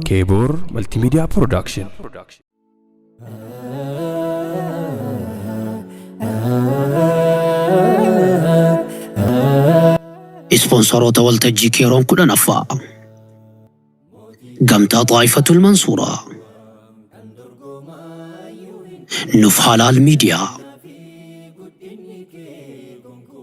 كيبور ملتي ميديا برودكشن. سبونسروت والتجي كيرون كل نفا قمتا طائفة المنصورة نفحال ميديا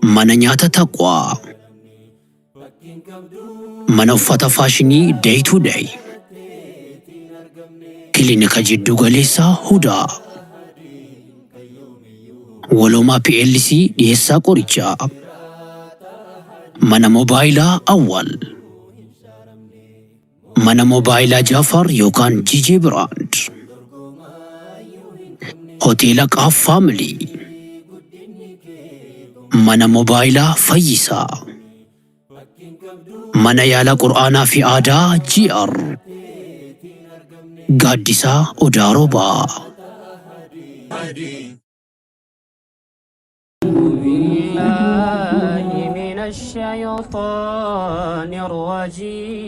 مننيات تقوى منوفة فاشني داي تو داي كلينيكا جدو غليسا هودا ولو ما بي ال سي ديسا قريتشا من موبايلا أول من موبايلا جعفر يوكان جيجي براند هوتيلك أف فاميلي من موبايلا فيسا من يالا قرآن في آدا جي ار قادسا وداروبا الشيطان الرجيم.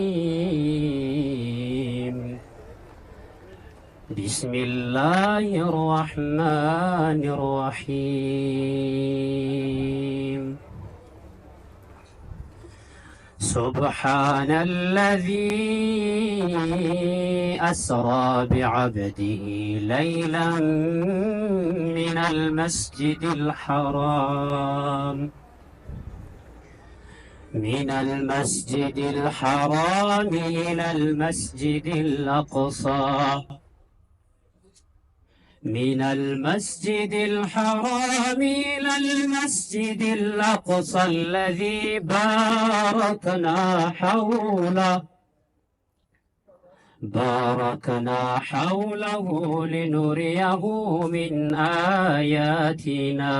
بسم الله الرحمن الرحيم. سبحان الذي أسرى بعبده ليلا من المسجد الحرام إلى المسجد الأقصى من المسجد الحرام إلى المسجد الأقصى الذي باركنا حوله لنريه من آياتنا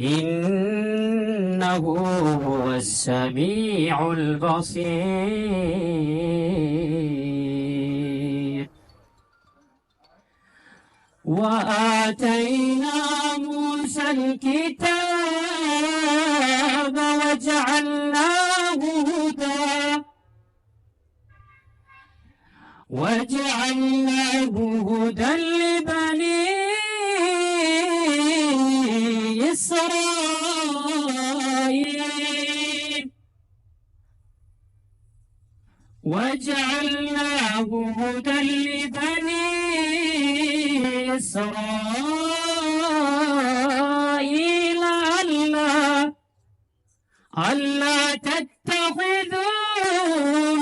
إنه هو السميع البصير. وآتينا موسى الكتاب وجعلناه هدى لبني إسرائيل ألا تتخذوا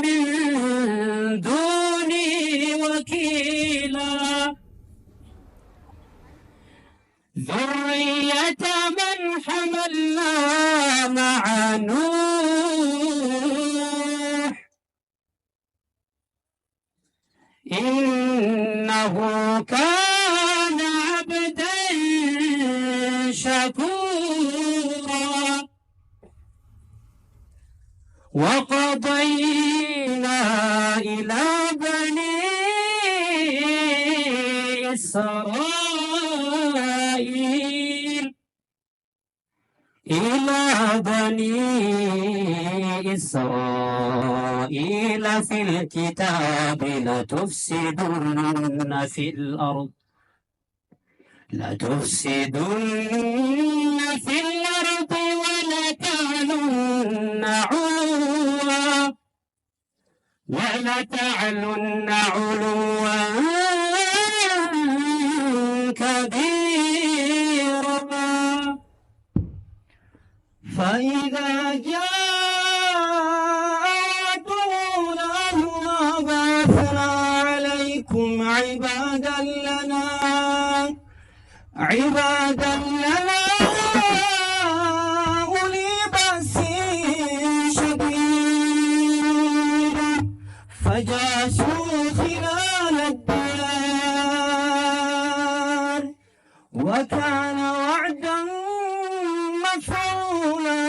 من دوني وكيلا ذرية من حملنا مع نوح إنه كان عبدا شكورا. وقضينا إلى بني إسرائيل في الكتاب لتفسدن في الأرض ولتعلن علوا كبيرا. فإذا جاءت أولاهما بعثنا عليكم عبادا لنا أولي بأس شديد فجاسوا خلال الديار وكان وعدا مفعولا.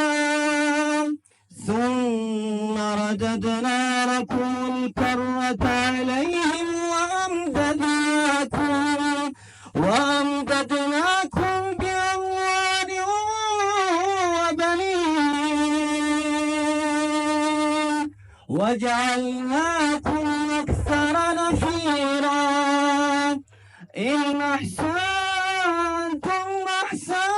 ثم رددنا لكم الكرة عليهم وأمددناكم بأموال وبنين وجعلناكم أكثر نفيرا إن أحسنتم أحسنتم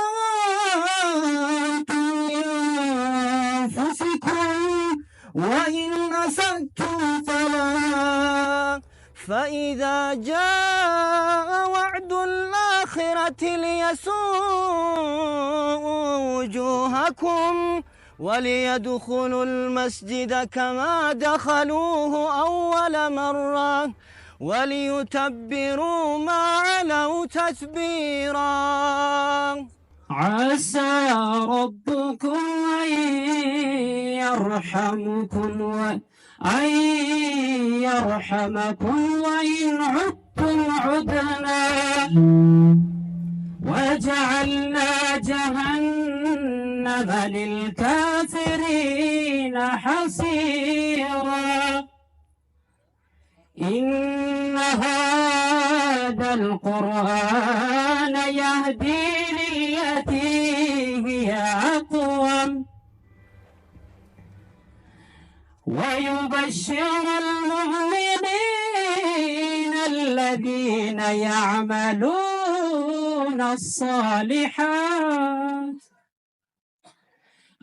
لأنفسكم وإن أسأتم فلا فإذا جاء وعد الآخرة ليسوءوا وجوهكم وليدخلوا المسجد كما دخلوه أول مرة وليتبروا ما علوا تتبيرا عسى ربكم أن يرحمكم وإن عدتم عدنا وجعلنا جهنم للكافرين حصيرا إن هذا القرآن يهدي للتي هي أقوم ويبشر المؤمنين الذين يعملون الصالحات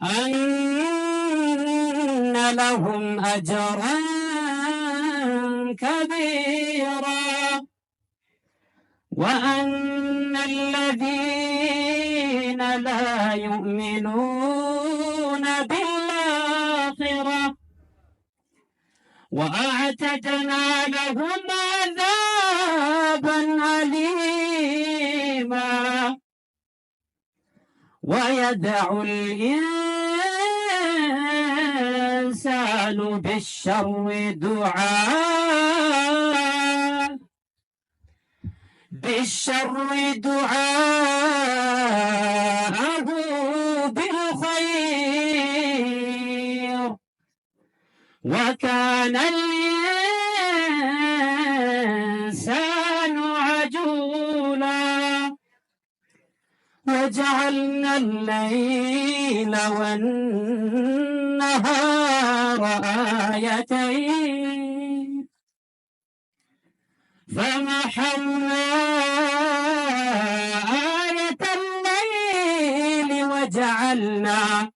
أن لهم أجرا كبيرا وأن الذين لا يؤمنون بالآخرة وأعتدنا لهم عذابا أليما ويدعو الإنسان بالشر دعاءه بالخير وكان الإنسان عجولا وجعلنا الليل والنهار آيتين فمحونا آية الليل وجعلنا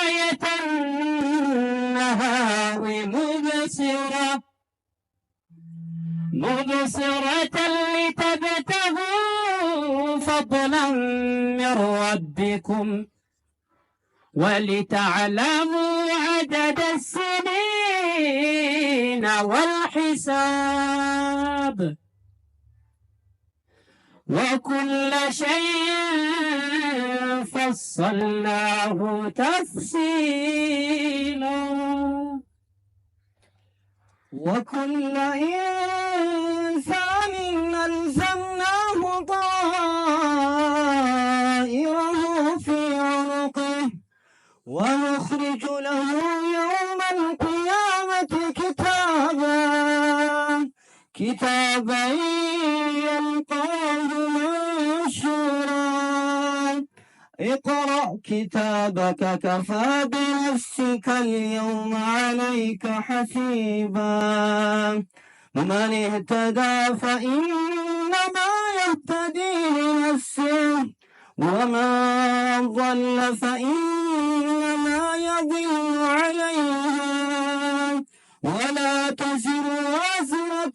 آية النهار مبصرة لتبتغوا فضلا من ربكم ولتعلموا عدد السنين والحساب وكل شيء فصلناه تفصيلا وكل إنسان ألزمناه طائره في عنقه ونخرج له يوم القيامة كتابا يلقاه منشورا اقرأ كتابك كفى بنفسك اليوم عليك حسيبا من اهتدى فإنما يهتدي لنفسه ومن ضل فإنما يضل عليها ولا تزر وازرة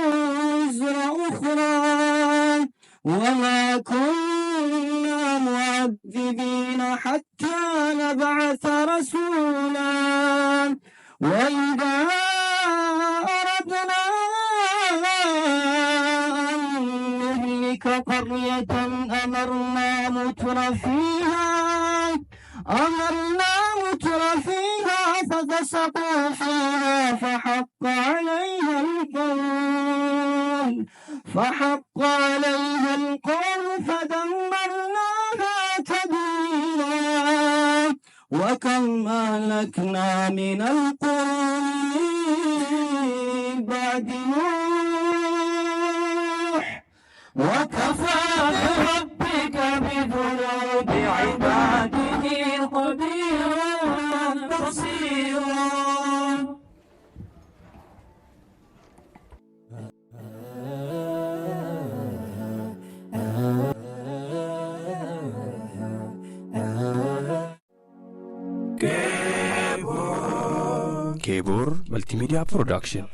وزر أخرى وما كنا معذبين حتى نبعث رسولا وإذا أردنا أن نهلك قرية أمرنا متر فيها ففسقوا فيها فحق عليها القول فدمرناها تدميرا وكم أهلكنا من القرون بعد نوح وكفى بربك بذنوب عباده بصيرا. كيبور ملتي ميديا برودكشن.